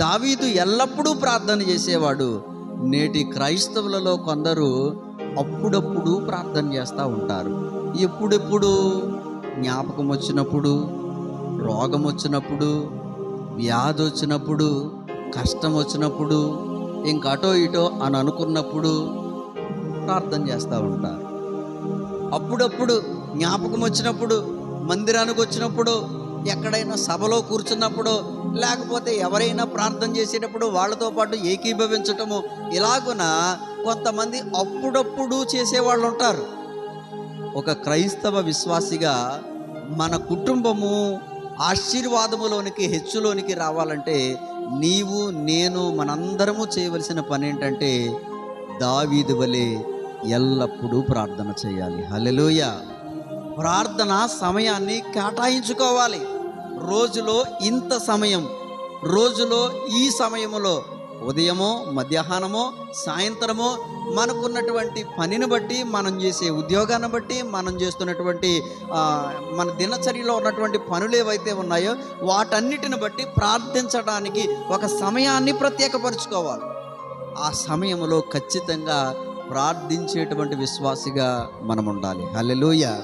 దావీదు ఎల్లప్పుడూ ప్రార్థన చేసేవాడు. నేటి క్రైస్తవులలో కొందరు అప్పుడప్పుడు ప్రార్థన చేస్తూ ఉంటారు. ఎప్పుడెప్పుడు? జ్ఞాపకం వచ్చినప్పుడు, రోగం వచ్చినప్పుడు, వ్యాధి వచ్చినప్పుడు, కష్టం వచ్చినప్పుడు, ఇంక అటో ఇటో అని అనుకున్నప్పుడు ప్రార్థన చేస్తూ ఉంటారు. అప్పుడప్పుడు జ్ఞాపకం వచ్చినప్పుడు, మందిరానికి వచ్చినప్పుడు, ఎక్కడైనా సభలో కూర్చున్నప్పుడు, లేకపోతే ఎవరైనా ప్రార్థన చేసేటప్పుడు వాళ్ళతో పాటు ఏకీభవించటము, ఇలాగున కొంతమంది అప్పుడప్పుడు చేసేవాళ్ళు ఉంటారు. ఒక క్రైస్తవ విశ్వాసిగా మన కుటుంబము ఆశీర్వాదములోనికి, హెచ్చులోనికి రావాలంటే నీవు, నేను, మనందరము చేయవలసిన పని ఏంటంటే దావీదు వలె ఎల్లప్పుడూ ప్రార్థన చేయాలి. హల్లెలూయా. ప్రార్థన సమయాన్ని కేటాయించుకోవాలి. రోజులో ఇంత సమయం, రోజులో ఈ సమయములో, ఉదయమో, మధ్యాహ్నమో, సాయంత్రమో, మనకున్నటువంటి పనిని బట్టి, మనం చేసే ఉద్యోగాన్ని బట్టి, మనం చేస్తున్నటువంటి మన దినచర్యలో ఉన్నటువంటి పనులు ఏవైతే ఉన్నాయో వాటన్నిటిని బట్టి ప్రార్థించడానికి ఒక సమయాన్ని ప్రత్యేకపరచుకోవాలి. ఆ సమయంలో ఖచ్చితంగా ప్రార్థించేటువంటి విశ్వాసిగా మనం ఉండాలి. హల్లెలూయా.